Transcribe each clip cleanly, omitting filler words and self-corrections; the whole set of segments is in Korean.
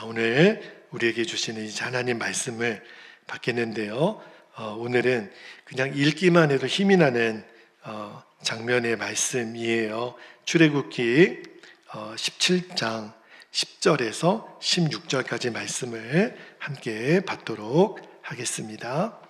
자, 오늘 우리에게 주시는 이 하나님 말씀을 받겠는데요. 오늘은 그냥 읽기만 해도 힘이 나는 장면의 말씀이에요. 출애굽기 17장 10절에서 16절까지 말씀을 함께 받도록 하겠습니다.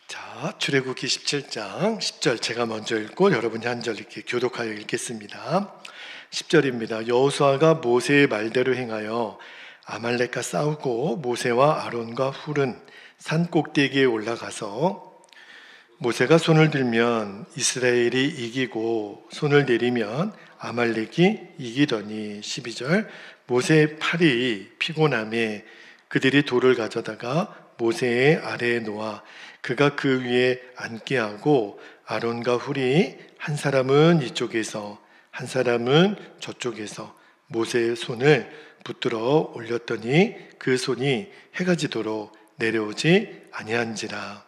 자, 출애굽기 17장 10절 제가 먼저 읽고 여러분이 한 절 이렇게 교독하여 읽겠습니다. 10절입니다. 여호수아가 모세의 말대로 행하여 아말렉과 싸우고 모세와 아론과 훌은 산 꼭대기에 올라가서 모세가 손을 들면 이스라엘이 이기고 손을 내리면 아말렉이 이기더니 12절 모세의 팔이 피곤함에 그들이 돌을 가져다가 모세의 아래에 놓아 그가 그 위에 앉게 하고 아론과 훌이 한 사람은 이쪽에서 한 사람은 저쪽에서 모세의 손을 붙들어 올렸더니 그 손이 해가 지도록 내려오지 아니한지라.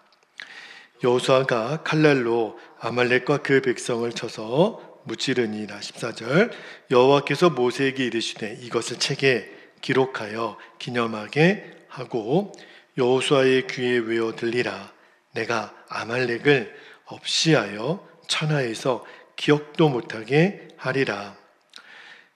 여호수아가 칼날로 아말렉과 그 백성을 쳐서 무찌르니라. 14절 여호와께서 모세에게 이르시되 이것을 책에 기록하여 기념하게 하고 여호수아의 귀에 외어 들리라. 내가 아말렉을 없이하여 천하에서 기억도 못하게 하리라.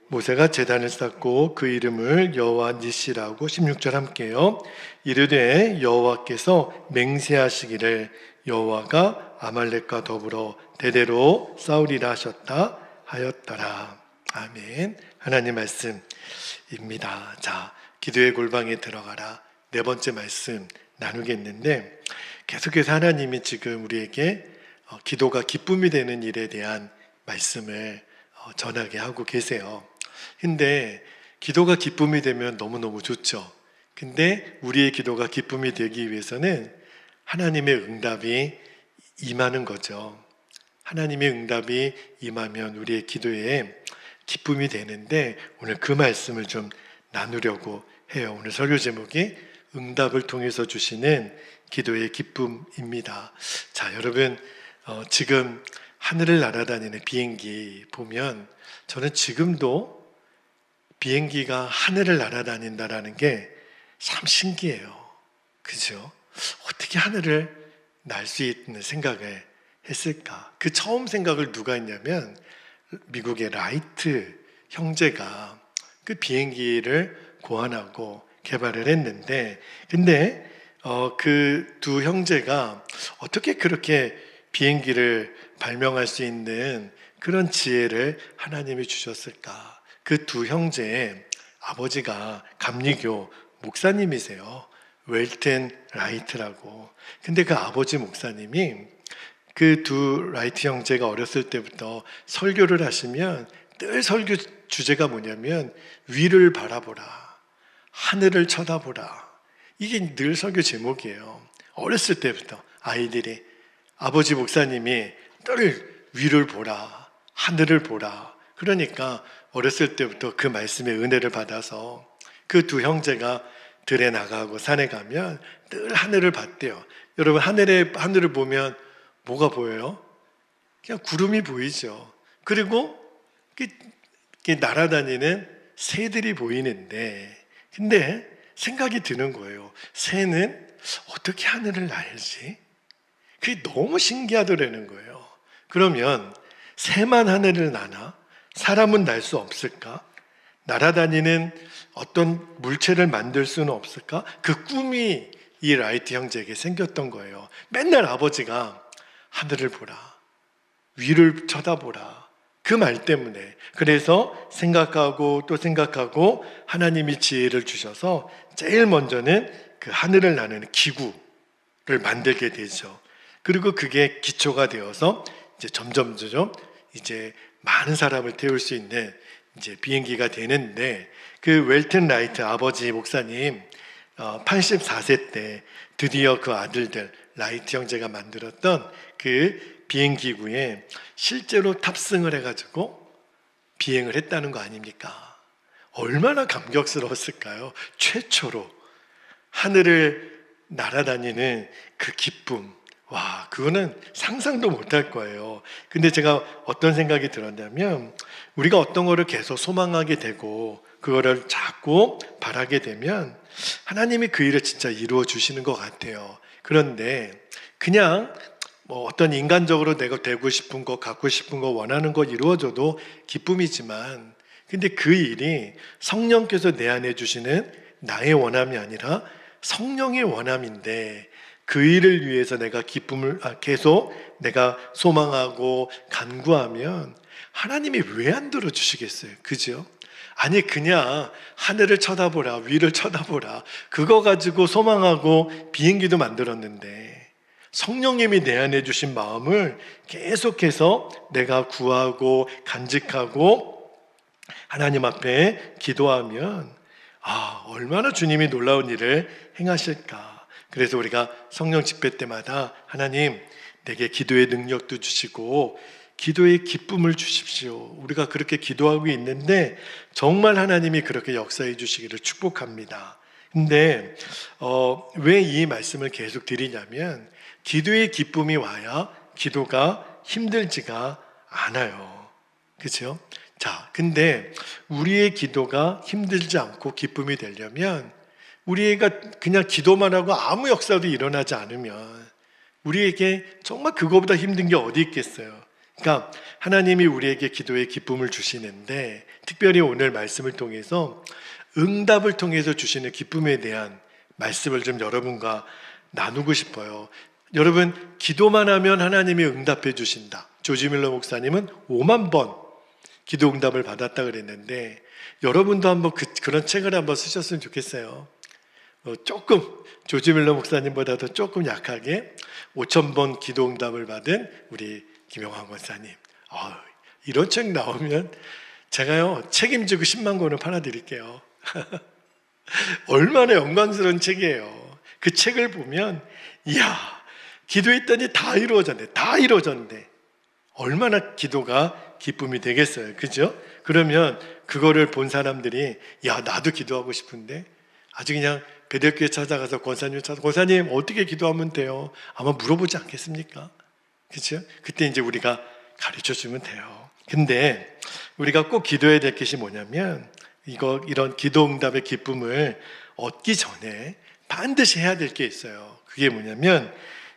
모세가 제단을 쌓고 그 이름을 여호와 니시라고 16절 함께요. 이르되 여호와께서 맹세하시기를 여호와가 아말렉과 더불어 대대로 싸우리라 하셨다 하였더라. 아멘. 하나님 말씀입니다. 자, 기도의 골방에 들어가라. 네 번째 말씀 나누겠는데 계속해서 하나님이 지금 우리에게 기도가 기쁨이 되는 일에 대한 말씀을 전하게 하고 계세요. 근데 기도가 기쁨이 되면 너무너무 좋죠. 근데 우리의 기도가 기쁨이 되기 위해서는 하나님의 응답이 임하는 거죠. 하나님의 응답이 임하면 우리의 기도에 기쁨이 되는데 오늘 그 말씀을 좀 나누려고 해요. 오늘 설교 제목이 응답을 통해서 주시는 기도의 기쁨입니다. 자, 여러분 지금 하늘을 날아다니는 비행기 보면 저는 지금도 비행기가 하늘을 날아다닌다라는 게 참 신기해요. 그죠? 어떻게 하늘을 날 수 있는 생각을 했을까? 그 처음 생각을 누가 했냐면 미국의 라이트 형제가 그 비행기를 고안하고 개발을 했는데 근데 그 두 형제가 어떻게 그렇게 비행기를 발명할 수 있는 그런 지혜를 하나님이 주셨을까? 그 두 형제의 아버지가 감리교 목사님이세요. 웰튼 라이트라고. 근데 그 아버지 목사님이 그 두 라이트 형제가 어렸을 때부터 설교를 하시면 늘 설교 주제가 뭐냐면 위를 바라보라. 하늘을 쳐다보라. 이게 늘 설교 제목이에요. 어렸을 때부터 아이들이 아버지 목사님이 늘 위를 보라, 하늘을 보라. 그러니까 어렸을 때부터 그 말씀의 은혜를 받아서 그 두 형제가 들에 나가고 산에 가면 늘 하늘을 봤대요. 여러분 하늘을 보면 뭐가 보여요? 그냥 구름이 보이죠. 그리고 날아다니는 새들이 보이는데 근데 생각이 드는 거예요. 새는 어떻게 하늘을 날지? 그게 너무 신기하더라는 거예요. 그러면 새만 하늘을 나나? 사람은 날 수 없을까? 날아다니는 어떤 물체를 만들 수는 없을까? 그 꿈이 이 라이트 형제에게 생겼던 거예요. 맨날 아버지가 하늘을 보라, 위를 쳐다보라 그 말 때문에 그래서 생각하고 또 생각하고 하나님이 지혜를 주셔서 제일 먼저는 그 하늘을 나누는 기구를 만들게 되죠. 그리고 그게 기초가 되어서 이제 점점 이제 많은 사람을 태울 수 있는 이제 비행기가 되는데 그 웰튼 라이트 아버지 목사님 84세 때 드디어 그 아들들 라이트 형제가 만들었던 그 비행기구에 실제로 탑승을 해가지고 비행을 했다는 거 아닙니까? 얼마나 감격스러웠을까요? 최초로 하늘을 날아다니는 그 기쁨, 와, 그거는 상상도 못할 거예요. 근데 제가 어떤 생각이 들었냐면, 우리가 어떤 거를 계속 소망하게 되고 그거를 자꾸 바라게 되면 하나님이 그 일을 진짜 이루어 주시는 것 같아요. 그런데 그냥 뭐 어떤 인간적으로 내가 되고 싶은 거, 갖고 싶은 거, 원하는 거 이루어져도 기쁨이지만, 근데 그 일이 성령께서 내 안에 주시는 나의 원함이 아니라 성령의 원함인데, 그 일을 위해서 내가 기쁨을 계속 내가 소망하고 간구하면 하나님이 왜 안 들어주시겠어요? 그죠? 아니, 그냥 하늘을 쳐다보라, 위를 쳐다보라, 그거 가지고 소망하고 비행기도 만들었는데, 성령님이 내 안에 주신 마음을 계속해서 내가 구하고 간직하고 하나님 앞에 기도하면, 얼마나 주님이 놀라운 일을 행하실까. 그래서 우리가 성령 집회 때마다 하나님, 내게 기도의 능력도 주시고 기도의 기쁨을 주십시오. 우리가 그렇게 기도하고 있는데 정말 하나님이 그렇게 역사해 주시기를 축복합니다. 근데 왜 이 말씀을 계속 드리냐면, 기도의 기쁨이 와야 기도가 힘들지가 않아요. 그렇죠? 자, 근데 우리의 기도가 힘들지 않고 기쁨이 되려면, 우리가 그냥 기도만 하고 아무 역사도 일어나지 않으면 우리에게 정말 그거보다 힘든 게 어디 있겠어요. 그러니까 하나님이 우리에게 기도의 기쁨을 주시는데, 특별히 오늘 말씀을 통해서 응답을 통해서 주시는 기쁨에 대한 말씀을 좀 여러분과 나누고 싶어요. 여러분, 기도만 하면 하나님이 응답해 주신다. 조지 밀러 목사님은 5만 번 기도 응답을 받았다 그랬는데, 여러분도 한번 그런 책을 한번 쓰셨으면 좋겠어요. 조금 조지 밀러 목사님보다도 조금 약하게 5,000번 기도 응답을 받은 우리 김영환 권사님. 이런 책 나오면 제가요 책임지고 10만 권을 팔아드릴게요. 얼마나 영광스러운 책이에요. 그 책을 보면, 이야, 기도했더니 다 이루어졌네, 다 이루어졌네. 얼마나 기도가 기쁨이 되겠어요. 그죠? 그러면 그거를 본 사람들이, 야, 나도 기도하고 싶은데, 아주 그냥 베델교회 찾아가서 권사님 어떻게 기도하면 돼요? 아마 물어보지 않겠습니까? 그렇죠? 그때 이제 우리가 가르쳐 주면 돼요. 근데 우리가 꼭 기도해야 될 것이 뭐냐면, 이런 기도 응답의 기쁨을 얻기 전에 반드시 해야 될 게 있어요. 그게 뭐냐면,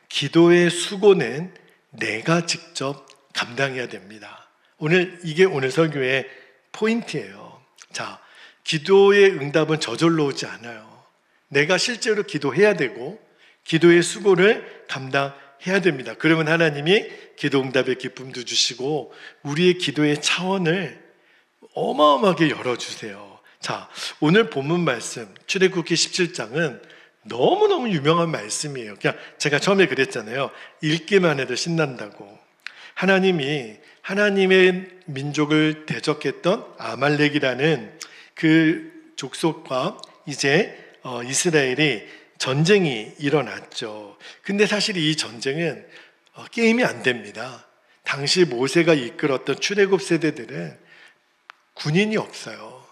기도의 수고는 내가 직접 감당해야 됩니다. 이게 오늘 설교의 포인트예요. 자, 기도의 응답은 저절로 오지 않아요. 내가 실제로 기도해야 되고 기도의 수고를 감당해야 됩니다. 그러면 하나님이 기도 응답의 기쁨도 주시고 우리의 기도의 차원을 어마어마하게 열어주세요. 자, 오늘 본문 말씀 출애굽기 17장은 너무너무 유명한 말씀이에요. 그냥 제가 처음에 그랬잖아요. 읽기만 해도 신난다고. 하나님이 하나님의 민족을 대적했던 아말렉이라는 그 족속과 이제 이스라엘이 전쟁이 일어났죠. 근데 사실 이 전쟁은 게임이 안 됩니다. 당시 모세가 이끌었던 출애굽 세대들은 군인이 없어요.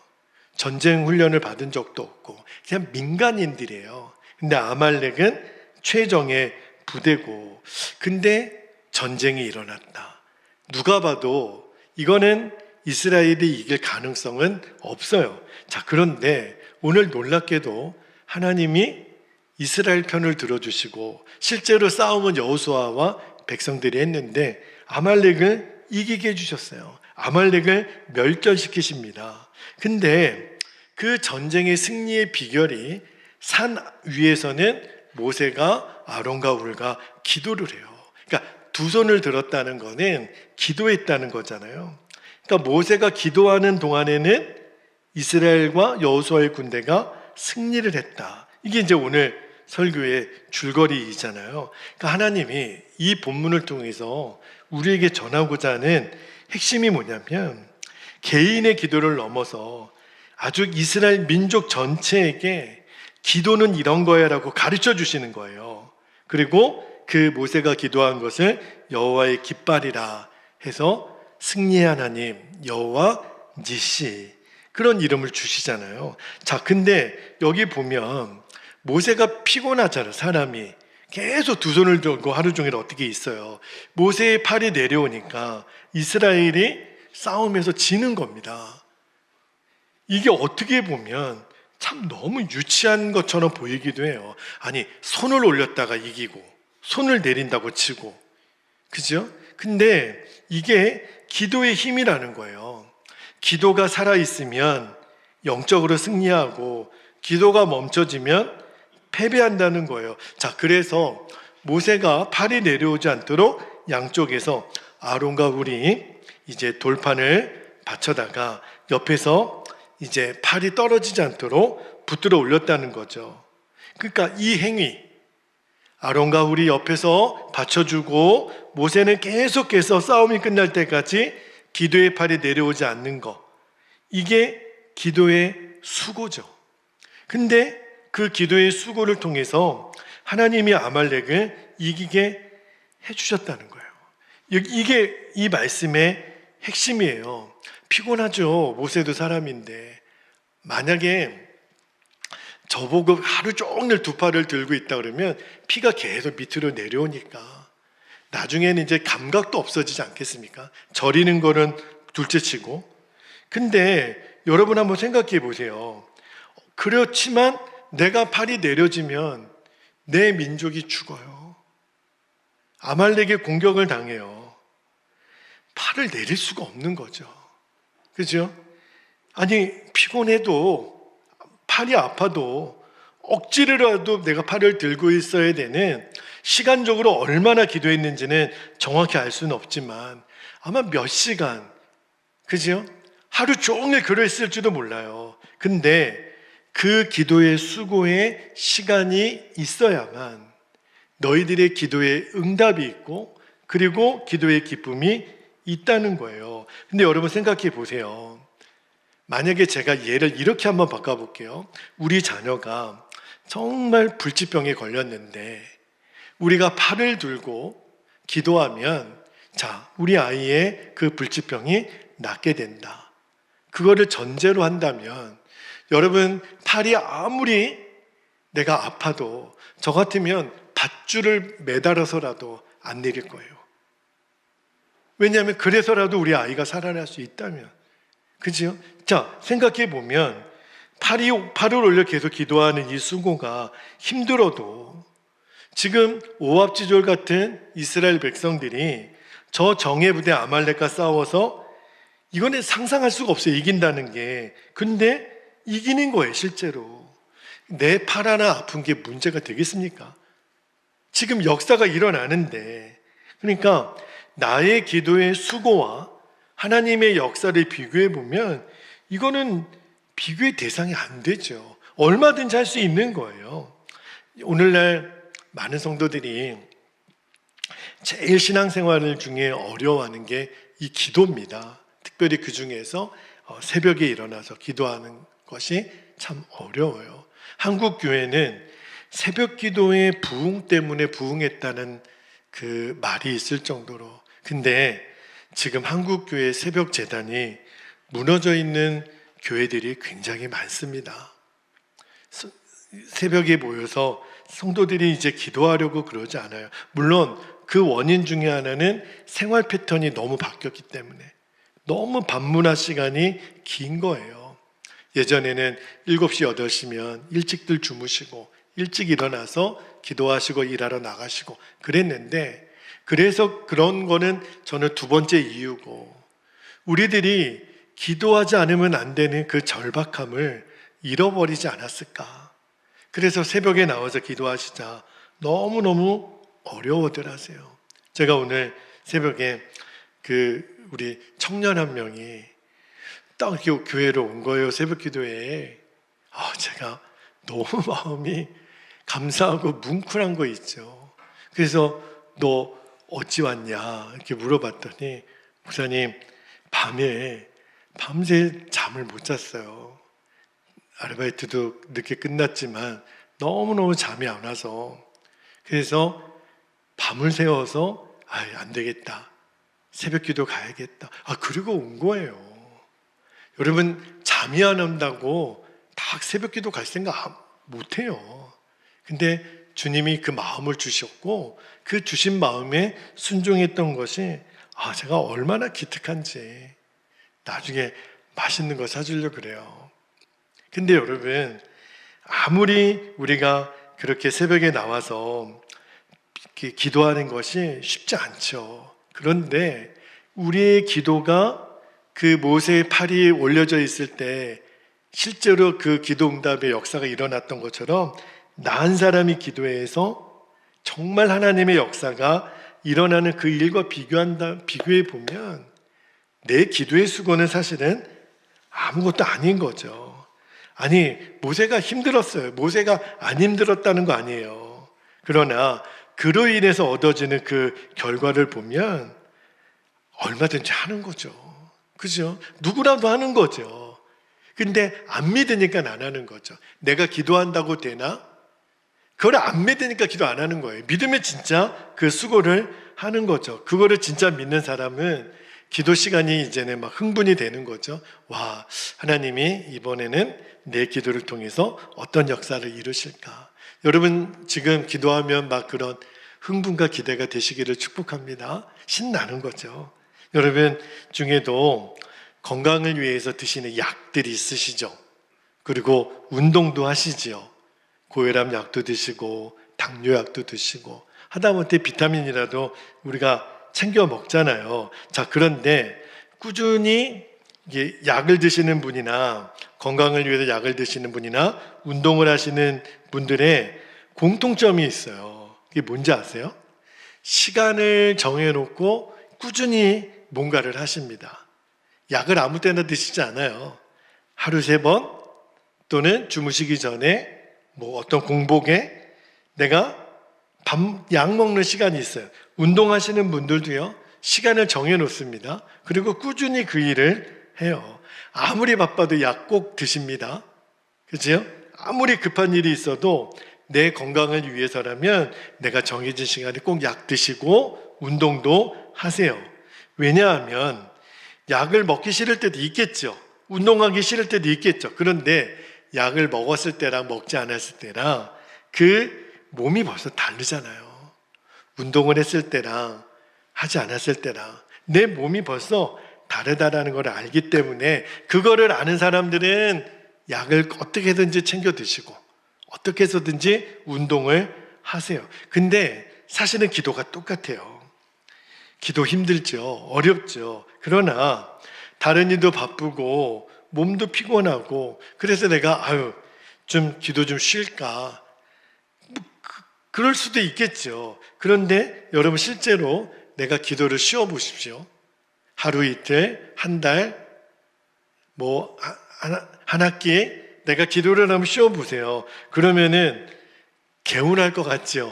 전쟁 훈련을 받은 적도 없고 그냥 민간인들이에요. 근데 아말렉은 최정예 부대고, 근데 전쟁이 일어났다. 누가 봐도 이거는 이스라엘이 이길 가능성은 없어요. 자, 그런데 오늘 놀랍게도 하나님이 이스라엘 편을 들어주시고 실제로 싸움은 여호수아와 백성들이 했는데 아말렉을 이기게 해주셨어요. 아말렉을 멸절시키십니다. 근데 그 전쟁의 승리의 비결이 산 위에서는 모세가 아론과 훌과 기도를 해요. 그러니까 두 손을 들었다는 거는 기도했다는 거잖아요. 그러니까 모세가 기도하는 동안에는 이스라엘과 여호수아의 군대가 승리를 했다. 이게 이제 오늘 설교의 줄거리이잖아요. 그러니까 하나님이 이 본문을 통해서 우리에게 전하고자 하는 핵심이 뭐냐면, 개인의 기도를 넘어서 아주 이스라엘 민족 전체에게 기도는 이런 거야 라고 가르쳐 주시는 거예요. 그리고 그 모세가 기도한 것을 여호와의 깃발이라 해서 승리의 하나님 여호와 니시, 그런 이름을 주시잖아요. 자, 근데 여기 보면 모세가 피곤하잖아요, 사람이. 계속 두 손을 들고 하루 종일 어떻게 있어요. 모세의 팔이 내려오니까 이스라엘이 싸움에서 지는 겁니다. 이게 어떻게 보면 참 너무 유치한 것처럼 보이기도 해요. 아니, 손을 올렸다가 이기고 손을 내린다고 치고, 그죠? 근데 이게 기도의 힘이라는 거예요. 기도가 살아있으면 영적으로 승리하고, 기도가 멈춰지면 패배한다는 거예요. 자, 그래서 모세가 팔이 내려오지 않도록 양쪽에서 아론과 훌이 이제 돌판을 받쳐다가 옆에서 이제 팔이 떨어지지 않도록 붙들어 올렸다는 거죠. 그러니까 이 행위, 아론과 훌이 옆에서 받쳐주고 모세는 계속해서 싸움이 끝날 때까지 기도의 팔이 내려오지 않는 거, 이게 기도의 수고죠. 근데 그 기도의 수고를 통해서 하나님이 아말렉을 이기게 해주셨다는 거예요. 이게 이 말씀의 핵심이에요. 피곤하죠. 모세도 사람인데. 만약에 저보고 하루 종일 두 팔을 들고 있다 그러면 피가 계속 밑으로 내려오니까 나중에는 이제 감각도 없어지지 않겠습니까? 저리는 거는 둘째치고. 근데 여러분 한번 생각해 보세요. 그렇지만 내가 팔이 내려지면 내 민족이 죽어요. 아말렉의 공격을 당해요. 팔을 내릴 수가 없는 거죠. 그죠? 아니, 피곤해도 팔이 아파도 억지로라도 내가 팔을 들고 있어야 되는, 시간적으로 얼마나 기도했는지는 정확히 알 수는 없지만 아마 몇 시간, 그죠? 하루 종일 그랬을지도 몰라요. 근데 그 기도의 수고에 시간이 있어야만 너희들의 기도에 응답이 있고, 그리고 기도의 기쁨이 있다는 거예요. 근데 여러분 생각해 보세요. 만약에 제가 예를 이렇게 한번 바꿔볼게요. 우리 자녀가 정말 불치병에 걸렸는데 우리가 팔을 들고 기도하면, 자, 우리 아이의 그 불치병이 낫게 된다. 그거를 전제로 한다면, 여러분, 팔이 아무리 내가 아파도 저 같으면 밧줄을 매달아서라도 안 내릴 거예요. 왜냐하면 그래서라도 우리 아이가 살아날 수 있다면. 그죠? 자, 생각해 보면 팔을 올려 계속 기도하는 이 수고가 힘들어도 지금 오합지졸 같은 이스라엘 백성들이 저 정예 부대 아말렉과 싸워서, 이거는 상상할 수가 없어요. 이긴다는 게. 근데 이기는 거예요, 실제로. 내 팔 하나 아픈 게 문제가 되겠습니까? 지금 역사가 일어나는데. 그러니까 나의 기도의 수고와 하나님의 역사를 비교해 보면 이거는 비교의 대상이 안 되죠. 얼마든지 할 수 있는 거예요. 오늘날 많은 성도들이 제일 신앙생활 중에 어려워하는 게 이 기도입니다. 특별히 그 중에서 새벽에 일어나서 기도하는 것이 참 어려워요. 한국 교회는 새벽 기도의 부흥 때문에 부흥했다는 그 말이 있을 정도로. 근데 지금 한국 교회 새벽 재단이 무너져 있는 교회들이 굉장히 많습니다. 새벽에 모여서 성도들이 이제 기도하려고 그러지 않아요. 물론 그 원인 중에 하나는 생활 패턴이 너무 바뀌었기 때문에 너무 밤문화 시간이 긴 거예요. 예전에는 7시, 8시면 일찍들 주무시고 일찍 일어나서 기도하시고 일하러 나가시고 그랬는데, 그래서 그런 거는 저는 두 번째 이유고, 우리들이 기도하지 않으면 안 되는 그 절박함을 잃어버리지 않았을까. 그래서 새벽에 나와서 기도하시자 너무너무 어려워들 하세요. 제가 오늘 새벽에 우리 청년 한 명이 딱 이렇게 교회로 온 거예요. 새벽 기도에. 제가 너무 마음이 감사하고 뭉클한 거 있죠. 그래서 너 어찌 왔냐 이렇게 물어봤더니, 목사님, 밤새 잠을 못 잤어요. 아르바이트도 늦게 끝났지만 너무너무 잠이 안 와서, 그래서 밤을 새워서 안 되겠다, 새벽 기도 가야겠다. 그리고 온 거예요. 여러분, 잠이 안 온다고 다 새벽 기도 갈 생각 못 해요. 근데 주님이 그 마음을 주셨고 그 주신 마음에 순종했던 것이 제가 얼마나 기특한지 나중에 맛있는 거 사주려고 그래요. 근데 여러분, 아무리 우리가 그렇게 새벽에 나와서 이렇게 기도하는 것이 쉽지 않죠. 그런데 우리의 기도가 그 모세의 팔이 올려져 있을 때 실제로 그 기도 응답의 역사가 일어났던 것처럼 나 한 사람이 기도해서 정말 하나님의 역사가 일어나는 그 일과 비교해 보면 내 기도의 수고는 사실은 아무것도 아닌 거죠. 아니, 모세가 힘들었어요. 모세가 안 힘들었다는 거 아니에요. 그러나 그로 인해서 얻어지는 그 결과를 보면 얼마든지 하는 거죠. 그죠? 누구라도 하는 거죠. 근데 안 믿으니까 안 하는 거죠. 내가 기도한다고 되나? 그걸 안 믿으니까 기도 안 하는 거예요. 믿으면 진짜 그 수고를 하는 거죠. 그거를 진짜 믿는 사람은 기도 시간이 이제는 막 흥분이 되는 거죠. 와, 하나님이 이번에는 내 기도를 통해서 어떤 역사를 이루실까? 여러분 지금 기도하면 막 그런 흥분과 기대가 되시기를 축복합니다. 신나는 거죠. 여러분 중에도 건강을 위해서 드시는 약들이 있으시죠? 그리고 운동도 하시지요. 고혈압 약도 드시고 당뇨 약도 드시고 하다못해 비타민이라도 우리가 챙겨 먹잖아요. 자, 그런데 꾸준히 약을 드시는 분이나 건강을 위해서 약을 드시는 분이나 운동을 하시는 분들의 공통점이 있어요. 그게 뭔지 아세요? 시간을 정해놓고 꾸준히 뭔가를 하십니다. 약을 아무 때나 드시지 않아요. 하루 3번 또는 주무시기 전에 어떤 공복에 내가 약 먹는 시간이 있어요. 운동하시는 분들도요, 시간을 정해놓습니다. 그리고 꾸준히 그 일을 해요. 아무리 바빠도 약 꼭 드십니다. 그렇죠? 아무리 급한 일이 있어도 내 건강을 위해서라면 내가 정해진 시간에 꼭 약 드시고 운동도 하세요. 왜냐하면 약을 먹기 싫을 때도 있겠죠. 운동하기 싫을 때도 있겠죠. 그런데 약을 먹었을 때랑 먹지 않았을 때랑 그 몸이 벌써 다르잖아요. 운동을 했을 때랑 하지 않았을 때랑 내 몸이 벌써 다르다라는 걸 알기 때문에 그거를 아는 사람들은 약을 어떻게든지 챙겨 드시고 어떻게 해서든지 운동을 하세요. 근데 사실은 기도가 똑같아요. 기도 힘들죠. 어렵죠. 그러나 다른 일도 바쁘고 몸도 피곤하고 그래서 내가 좀 기도 좀 쉴까? 그럴 수도 있겠죠. 그런데 여러분 실제로 내가 기도를 쉬어 보십시오. 하루 이틀, 한 달, 한 학기에 내가 기도를 한번 쉬어 보세요. 그러면은 개운할 것 같죠?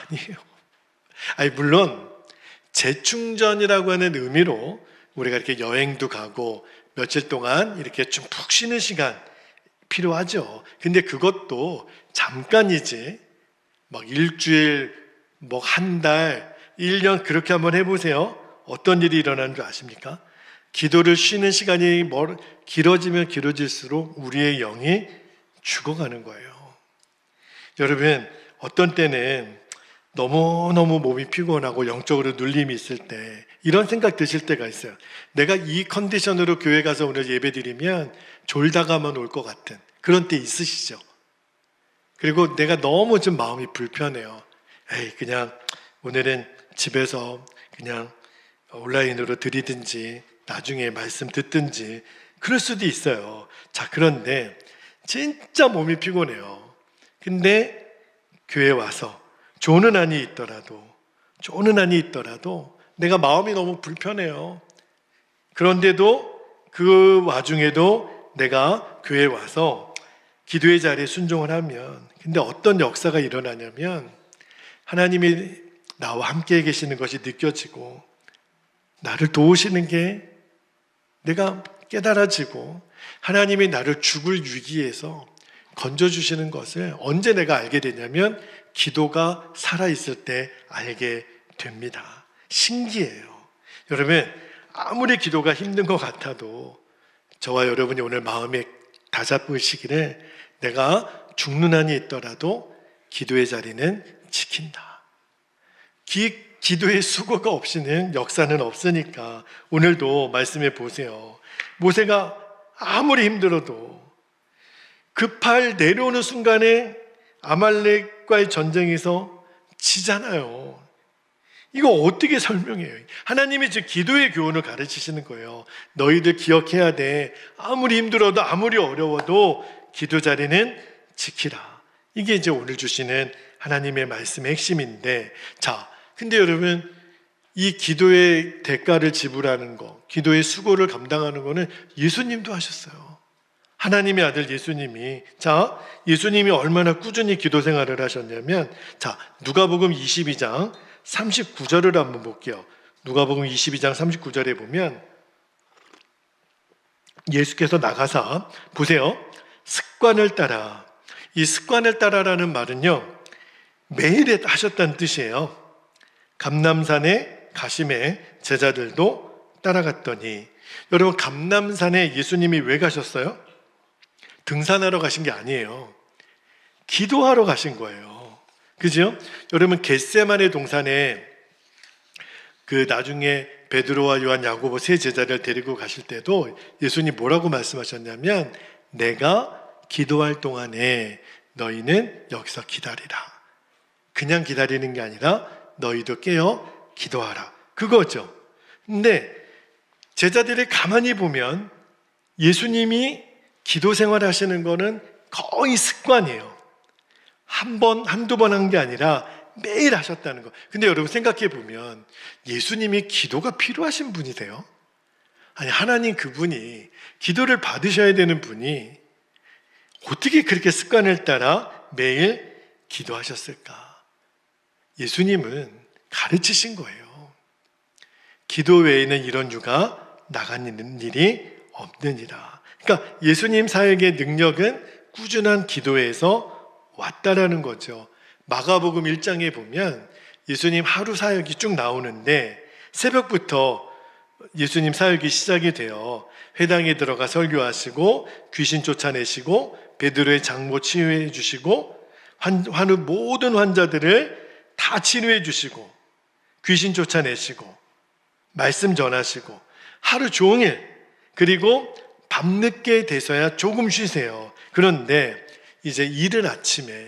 아니에요. 물론 재충전이라고 하는 의미로 우리가 이렇게 여행도 가고 며칠 동안 이렇게 좀 푹 쉬는 시간 필요하죠. 근데 그것도 잠깐이지. 일주일, 한 달, 1년 그렇게 한번 해보세요. 어떤 일이 일어나는 줄 아십니까? 기도를 쉬는 시간이 길어지면 길어질수록 우리의 영이 죽어가는 거예요. 여러분, 어떤 때는 너무너무 몸이 피곤하고 영적으로 눌림이 있을 때 이런 생각 드실 때가 있어요. 내가 이 컨디션으로 교회 가서 오늘 예배 드리면 졸다가만 올 것 같은 그런 때 있으시죠? 그리고 내가 너무 좀 마음이 불편해요. 그냥 오늘은 집에서 그냥 온라인으로 드리든지 나중에 말씀 듣든지 그럴 수도 있어요. 자, 그런데 진짜 몸이 피곤해요. 근데 교회 와서 좋은 한이 있더라도 내가 마음이 너무 불편해요. 그런데도 그 와중에도 내가 교회에 와서 기도의 자리에 순종을 하면 근데 어떤 역사가 일어나냐면 하나님이 나와 함께 계시는 것이 느껴지고 나를 도우시는 게 내가 깨달아지고 하나님이 나를 죽을 위기에서 건져주시는 것을 언제 내가 알게 되냐면 기도가 살아있을 때 알게 됩니다. 신기해요. 여러분, 아무리 기도가 힘든 것 같아도 저와 여러분이 오늘 마음에 다잡으시기를 내가 죽는 한이 있더라도 기도의 자리는 지킨다. 기도의 수고가 없이는 역사는 없으니까 오늘도 말씀해 보세요. 모세가 아무리 힘들어도 그 팔 내려오는 순간에 아말렉과의 전쟁에서 지잖아요. 이거 어떻게 설명해요? 하나님이 지금 기도의 교훈을 가르치시는 거예요. 너희들 기억해야 돼. 아무리 힘들어도 아무리 어려워도 기도 자리는 지키라. 이게 이제 오늘 주시는 하나님의 말씀의 핵심인데, 자, 근데 여러분, 이 기도의 대가를 지불하는 거, 기도의 수고를 감당하는 거는 예수님도 하셨어요. 하나님의 아들 예수님이, 자, 예수님이 얼마나 꾸준히 기도 생활을 하셨냐면, 자, 누가복음 22장 39절을 한번 볼게요. 누가복음 22장 39절에 보면 예수께서 나가사, 보세요, 습관을 따라, 이 습관을 따라라는 말은요, 매일 하셨다는 뜻이에요. 감람산에 가심에 제자들도 따라갔더니, 여러분, 감람산에 예수님이 왜 가셨어요? 등산하러 가신 게 아니에요. 기도하러 가신 거예요. 그죠? 여러분, 겟세마네 동산에 그 나중에 베드로와 요한, 야고보 세 제자를 데리고 가실 때도 예수님 뭐라고 말씀하셨냐면, 내가 기도할 동안에 너희는 여기서 기다리라. 그냥 기다리는 게 아니라 너희도 깨어 기도하라. 그거죠. 근데 제자들이 가만히 보면 예수님이 기도 생활 하시는 거는 거의 습관이에요. 한 번, 한두 번 한 게 아니라 매일 하셨다는 거. 근데 여러분 생각해 보면 예수님이 기도가 필요하신 분이세요? 아니, 하나님 그분이 기도를 받으셔야 되는 분이 어떻게 그렇게 습관을 따라 매일 기도하셨을까? 예수님은 가르치신 거예요. 기도 외에는 이런 유가 나가는 일이 없느니라. 그러니까 예수님 사역의 능력은 꾸준한 기도에서 왔다라는 거죠. 마가복음 1장에 보면 예수님 하루 사역이 쭉 나오는데 새벽부터 예수님 사역이 시작이 돼요. 회당에 들어가 설교하시고 귀신 쫓아내시고 베드로의 장모 치유해 주시고 모든 환자들을 다 치료해 주시고 귀신 쫓아내시고 말씀 전하시고 하루 종일, 그리고 밤늦게 돼서야 조금 쉬세요. 그런데 이제 이른 아침에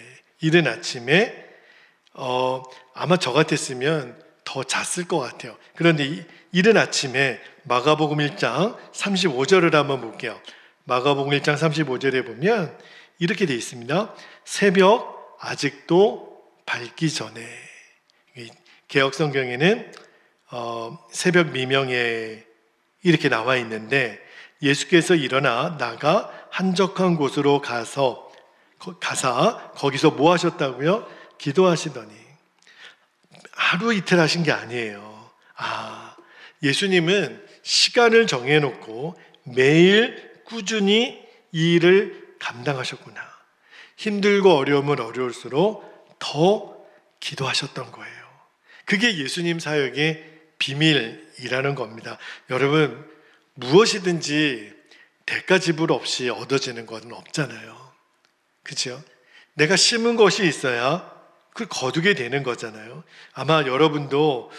아마 저 같았으면 더 잤을 것 같아요. 그런데 이른 아침에 마가복음 1장 35절을 한번 볼게요. 마가복음 1장 35절에 보면 이렇게 되어 있습니다. 새벽 아직도 밝기 전에. 개역성경에는 새벽 미명에 이렇게 나와 있는데, 예수께서 일어나 나가 한적한 곳으로 가사 거기서 뭐 하셨다고요? 기도하시더니. 하루 이틀 하신 게 아니에요. 예수님은 시간을 정해놓고 매일 꾸준히 이 일을 감당하셨구나. 힘들고 어려우면 어려울수록 더 기도하셨던 거예요. 그게 예수님 사역의 비밀이라는 겁니다. 여러분, 무엇이든지 대가 지불 없이 얻어지는 것은 없잖아요. 그렇죠? 내가 심은 것이 있어야 그걸 거두게 되는 거잖아요. 아마 여러분도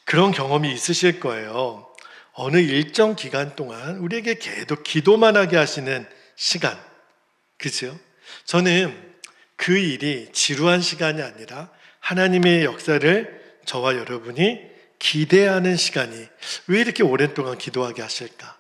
그런 경험이 있으실 거예요. 어느 일정 기간 동안 우리에게 계속 기도만 하게 하시는 시간. 그렇죠? 저는 그 일이 지루한 시간이 아니라 하나님의 역사를 저와 여러분이 기대하는 시간이, 왜 이렇게 오랫동안 기도하게 하실까?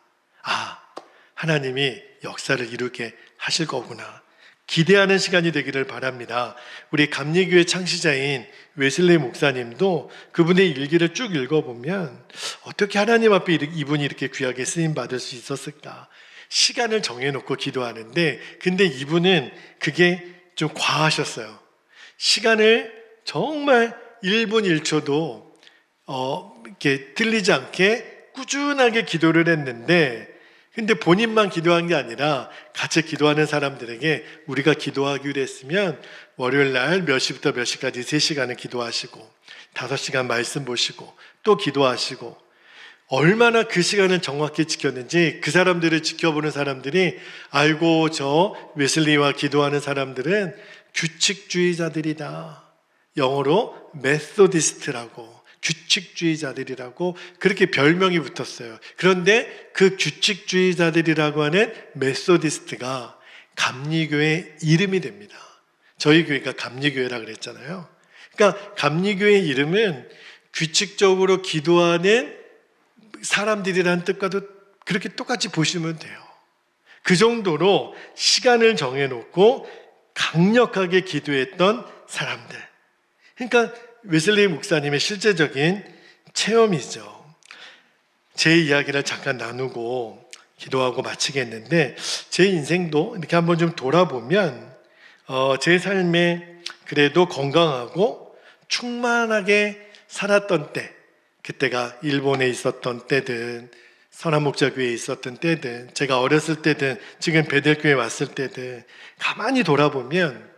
하나님이 역사를 이루게 하실 거구나. 기대하는 시간이 되기를 바랍니다. 우리 감리교회 창시자인 웨슬리 목사님도 그분의 일기를 쭉 읽어보면 어떻게 하나님 앞에 이분이 이렇게 귀하게 쓰임받을 수 있었을까? 시간을 정해놓고 기도하는데, 근데 이분은 그게 좀 과하셨어요. 시간을 정말 1분 1초도 이렇게 틀리지 않게 꾸준하게 기도를 했는데, 근데 본인만 기도한 게 아니라 같이 기도하는 사람들에게 우리가 기도하기로 했으면 월요일 날 몇 시부터 몇 시까지 3시간을 기도하시고 5시간 말씀 보시고 또 기도하시고, 얼마나 그 시간을 정확히 지켰는지 그 사람들을 지켜보는 사람들이, 알고 저 웨슬리와 기도하는 사람들은 규칙주의자들이다. 영어로 메소디스트라고, 규칙주의자들이라고 그렇게 별명이 붙었어요. 그런데 그 규칙주의자들이라고 하는 메소디스트가 감리교회 이름이 됩니다. 저희 교회가 감리교회라 그랬잖아요. 그러니까 감리교회 이름은 규칙적으로 기도하는 사람들이라는 뜻과도 그렇게 똑같이 보시면 돼요. 그 정도로 시간을 정해놓고 강력하게 기도했던 사람들. 그러니까 웨슬리 목사님의 실제적인 체험이죠. 제 이야기를 잠깐 나누고 기도하고 마치겠는데, 제 인생도 이렇게 한번 좀 돌아보면 제 삶에 그래도 건강하고 충만하게 살았던 때, 그때가 일본에 있었던 때든 선한목자교회에 있었던 때든 제가 어렸을 때든 지금 베델교회에 왔을 때든 가만히 돌아보면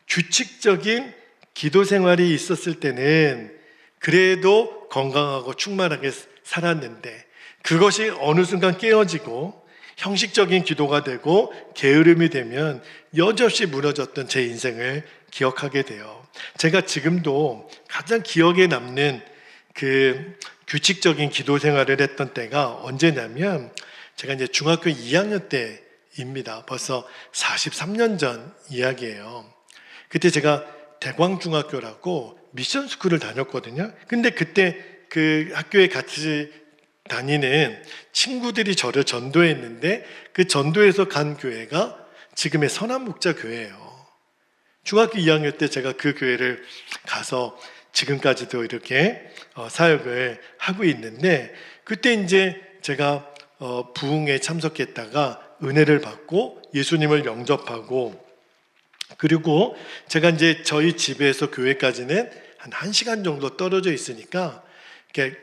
규칙적인 기도 생활이 있었을 때는 그래도 건강하고 충만하게 살았는데, 그것이 어느 순간 깨어지고 형식적인 기도가 되고 게으름이 되면 여지없이 무너졌던 제 인생을 기억하게 돼요. 제가 지금도 가장 기억에 남는 그 규칙적인 기도 생활을 했던 때가 언제냐면, 제가 이제 중학교 2학년 때입니다. 벌써 43년 전 이야기예요. 그때 제가 대광중학교라고 미션 스쿨을 다녔거든요. 근데 그때 그 학교에 같이 다니는 친구들이 저를 전도했는데, 그 전도해서 간 교회가 지금의 선한목자교회예요. 중학교 2학년 때 제가 그 교회를 가서 지금까지도 이렇게 사역을 하고 있는데, 그때 이제 제가 부흥에 참석했다가 은혜를 받고 예수님을 영접하고, 그리고 제가 이제 저희 집에서 교회까지는 한 1시간 정도 떨어져 있으니까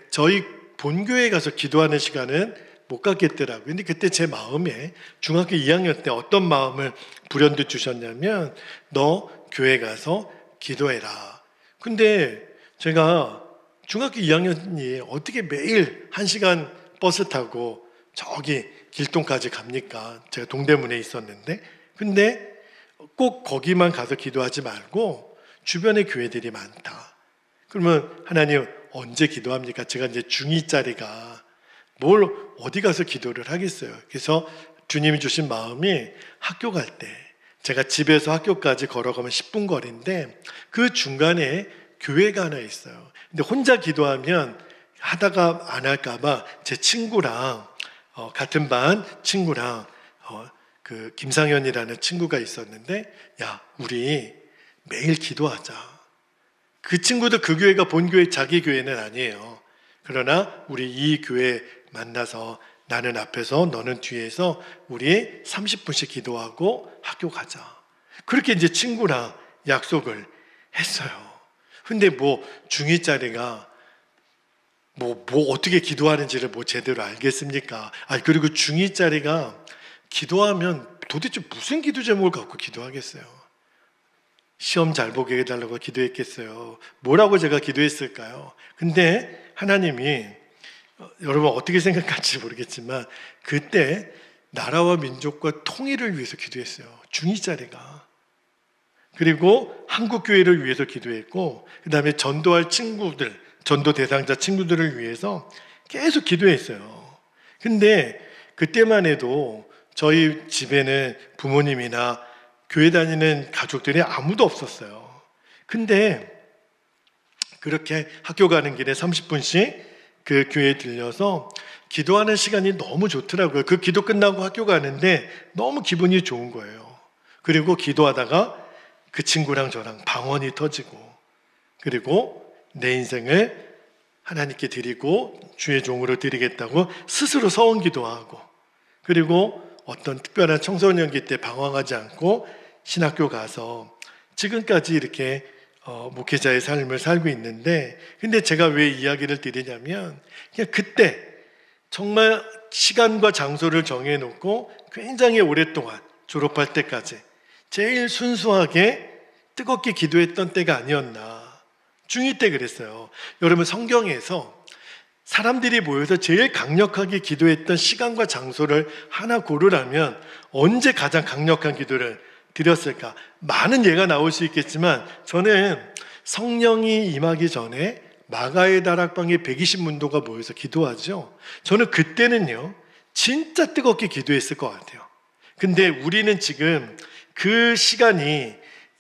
저희 본교회에 가서 기도하는 시간은 못 갖겠더라고요. 근데 그때 제 마음에 중학교 2학년 때 어떤 마음을 불현듯 주셨냐면, 너 교회 가서 기도해라. 근데 제가 중학교 2학년이 어떻게 매일 1시간 버스 타고 저기 길동까지 갑니까? 제가 동대문에 있었는데. 근데 꼭 거기만 가서 기도하지 말고 주변에 교회들이 많다. 그러면 하나님 언제 기도합니까? 제가 이제 중2짜리가 뭘 어디 가서 기도를 하겠어요. 그래서 주님이 주신 마음이 학교 갈 때, 제가 집에서 학교까지 걸어가면 10분 거리인데 그 중간에 교회가 하나 있어요. 근데 혼자 기도하면 하다가 안 할까봐 제 친구랑 같은 반 친구랑 그 김상현이라는 친구가 있었는데, 야, 우리 매일 기도하자. 그 친구도 그 교회가 본교회, 자기 교회는 아니에요. 그러나 우리 이 교회 만나서 나는 앞에서 너는 뒤에서 우리 30분씩 기도하고 학교 가자. 그렇게 이제 친구랑 약속을 했어요. 근데 뭐 중2짜리가 뭐 어떻게 기도하는지를 뭐 제대로 알겠습니까? 그리고 중2짜리가 기도하면 도대체 무슨 기도 제목을 갖고 기도하겠어요? 시험 잘 보게 해달라고 기도했겠어요? 뭐라고 제가 기도했을까요? 근데 하나님이, 여러분 어떻게 생각할지 모르겠지만 그때 나라와 민족과 통일을 위해서 기도했어요. 중2짜리가. 그리고 한국교회를 위해서 기도했고, 그 다음에 전도할 친구들, 전도 대상자 친구들을 위해서 계속 기도했어요. 근데 그때만 해도 저희 집에는 부모님이나 교회 다니는 가족들이 아무도 없었어요. 근데 그렇게 학교 가는 길에 30분씩 그 교회에 들려서 기도하는 시간이 너무 좋더라고요. 그 기도 끝나고 학교 가는데 너무 기분이 좋은 거예요. 그리고 기도하다가 그 친구랑 저랑 방언이 터지고, 그리고 내 인생을 하나님께 드리고 주의 종으로 드리겠다고 스스로 서원 기도하고, 그리고 어떤 특별한 청소년기 때 방황하지 않고 신학교 가서 지금까지 이렇게 목회자의 삶을 살고 있는데, 근데 제가 왜 이야기를 드리냐면, 그냥 그때 정말 시간과 장소를 정해놓고 굉장히 오랫동안 졸업할 때까지 제일 순수하게 뜨겁게 기도했던 때가 아니었나. 중2 때 그랬어요. 여러분, 성경에서 사람들이 모여서 제일 강력하게 기도했던 시간과 장소를 하나 고르라면 언제 가장 강력한 기도를 드렸을까? 많은 예가 나올 수 있겠지만 저는 성령이 임하기 전에 마가의 다락방에 120문도가 모여서 기도하죠. 저는 그때는요 진짜 뜨겁게 기도했을 것 같아요. 근데 우리는 지금 그 시간이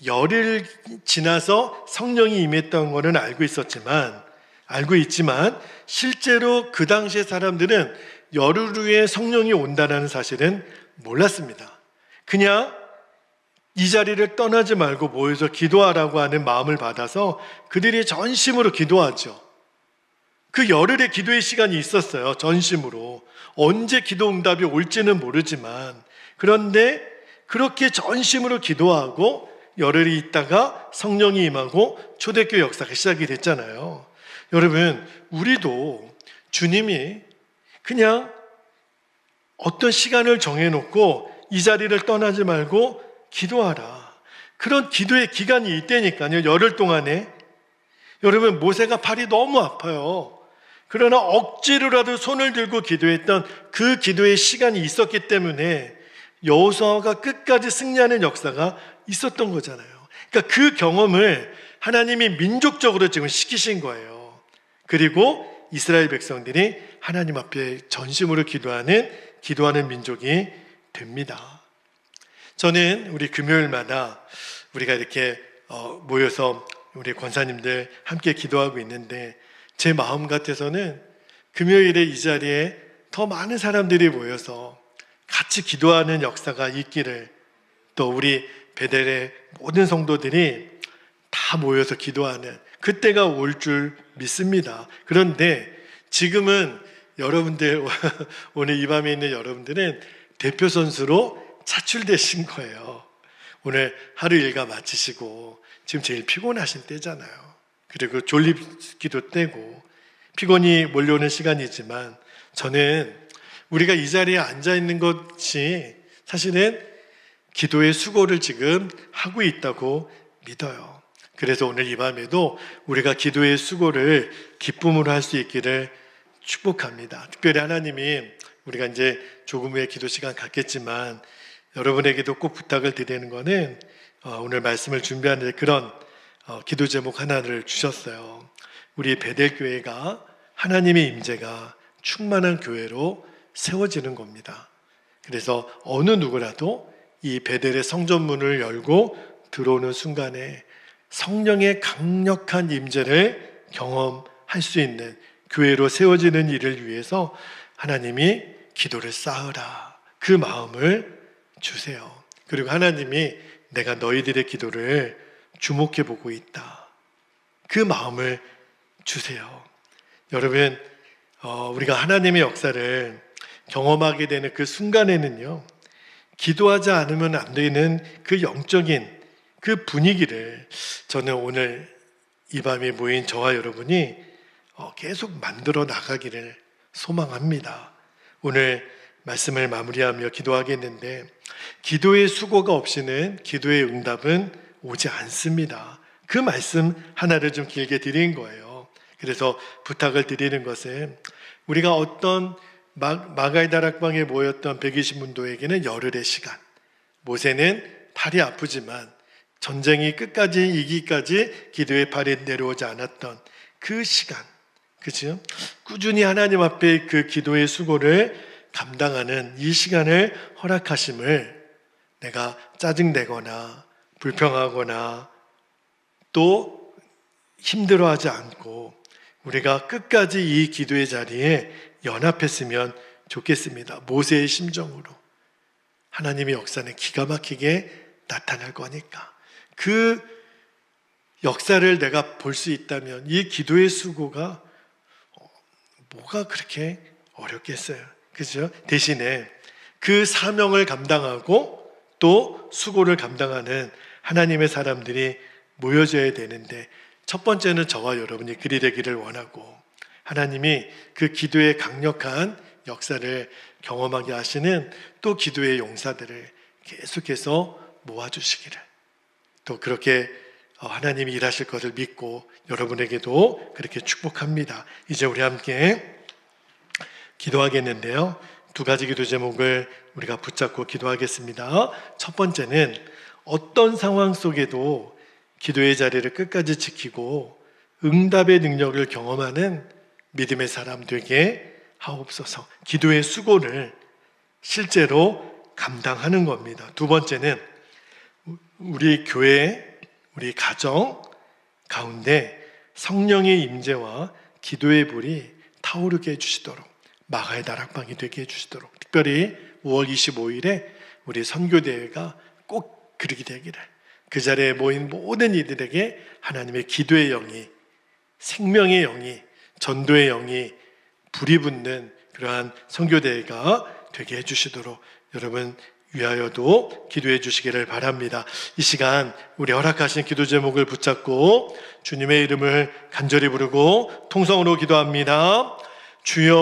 열흘 지나서 성령이 임했던 거는 알고 있지만 실제로 그 당시의 사람들은 열흘 후에 성령이 온다는 사실은 몰랐습니다. 그냥 이 자리를 떠나지 말고 모여서 기도하라고 하는 마음을 받아서 그들이 전심으로 기도하죠. 그 열흘의 기도의 시간이 있었어요. 전심으로. 언제 기도 응답이 올지는 모르지만, 그런데 그렇게 전심으로 기도하고 열흘이 있다가 성령이 임하고 초대교회 역사가 시작이 됐잖아요. 여러분, 우리도 주님이 그냥 어떤 시간을 정해놓고 이 자리를 떠나지 말고 기도하라, 그런 기도의 기간이 있다니까요. 열흘 동안에. 여러분, 모세가 팔이 너무 아파요. 그러나 억지로라도 손을 들고 기도했던 그 기도의 시간이 있었기 때문에 여호수아가 끝까지 승리하는 역사가 있었던 거잖아요. 그러니까 그 경험을 하나님이 민족적으로 지금 시키신 거예요. 그리고 이스라엘 백성들이 하나님 앞에 전심으로 기도하는 민족이 됩니다. 저는 우리 금요일마다 우리가 이렇게 모여서 우리 권사님들 함께 기도하고 있는데, 제 마음 같아서는 금요일에 이 자리에 더 많은 사람들이 모여서 같이 기도하는 역사가 있기를, 또 우리 베델의 모든 성도들이 다 모여서 기도하는 그때가 올 줄 믿습니다. 그런데 지금은 여러분들, 오늘 이 밤에 있는 여러분들은 대표 선수로 차출되신 거예요. 오늘 하루 일과 마치시고 지금 제일 피곤하신 때잖아요. 그리고 졸립기도 때고 피곤이 몰려오는 시간이지만, 저는 우리가 이 자리에 앉아 있는 것이 사실은 기도의 수고를 지금 하고 있다고 믿어요. 그래서 오늘 이 밤에도 우리가 기도의 수고를 기쁨으로 할 수 있기를 축복합니다. 특별히 하나님이, 우리가 이제 조금 후에 기도 시간 갖겠지만 여러분에게도 꼭 부탁을 드리는 거는, 오늘 말씀을 준비하는데 그런 기도 제목 하나를 주셨어요. 우리 베델교회가 하나님의 임재가 충만한 교회로 세워지는 겁니다. 그래서 어느 누구라도 이 베델의 성전문을 열고 들어오는 순간에 성령의 강력한 임재를 경험할 수 있는 교회로 세워지는 일을 위해서 하나님이 기도를 쌓으라, 그 마음을 주세요. 그리고 하나님이 내가 너희들의 기도를 주목해 보고 있다, 그 마음을 주세요. 여러분, 우리가 하나님의 역사를 경험하게 되는 그 순간에는요, 기도하지 않으면 안 되는 그 영적인 그 분위기를 저는 오늘 이 밤에 모인 저와 여러분이 계속 만들어 나가기를 소망합니다. 오늘 말씀을 마무리하며 기도하겠는데, 기도의 수고가 없이는 기도의 응답은 오지 않습니다. 그 말씀 하나를 좀 길게 드린 거예요. 그래서 부탁을 드리는 것은, 우리가 어떤 마가의 다락방에 모였던 120문도에게는 열흘의 시간, 모세는 팔이 아프지만 전쟁이 끝까지 이기까지 기도의 팔이 내려오지 않았던 그 시간, 그죠? 꾸준히 하나님 앞에 그 기도의 수고를 감당하는 이 시간을 허락하심을, 내가 짜증내거나 불평하거나 또 힘들어하지 않고 우리가 끝까지 이 기도의 자리에 연합했으면 좋겠습니다. 모세의 심정으로. 하나님의 역사는 기가 막히게 나타날 거니까 그 역사를 내가 볼 수 있다면 이 기도의 수고가 뭐가 그렇게 어렵겠어요, 그죠? 대신에 그 사명을 감당하고 또 수고를 감당하는 하나님의 사람들이 모여져야 되는데, 첫 번째는 저와 여러분이 그리 되기를 원하고, 하나님이 그 기도의 강력한 역사를 경험하게 하시는 또 기도의 용사들을 계속해서 모아주시기를, 또 그렇게 하나님이 일하실 것을 믿고 여러분에게도 그렇게 축복합니다. 이제 우리 함께 기도하겠는데요, 두 가지 기도 제목을 우리가 붙잡고 기도하겠습니다. 첫 번째는 어떤 상황 속에도 기도의 자리를 끝까지 지키고 응답의 능력을 경험하는 믿음의 사람 되게 하옵소서. 기도의 수고를 실제로 감당하는 겁니다. 두 번째는 우리 교회, 우리 가정 가운데 성령의 임재와 기도의 불이 타오르게 해주시도록, 마가의 다락방이 되게 해주시도록, 특별히 5월 25일에 우리 선교대회가 꼭 그렇게 되기를, 그 자리에 모인 모든 이들에게 하나님의 기도의 영이, 생명의 영이, 전도의 영이 불이 붙는 그러한 선교대회가 되게 해주시도록 여러분 위하여도 기도해 주시기를 바랍니다. 이 시간 우리 허락하신 기도 제목을 붙잡고 주님의 이름을 간절히 부르고 통성으로 기도합니다. 주여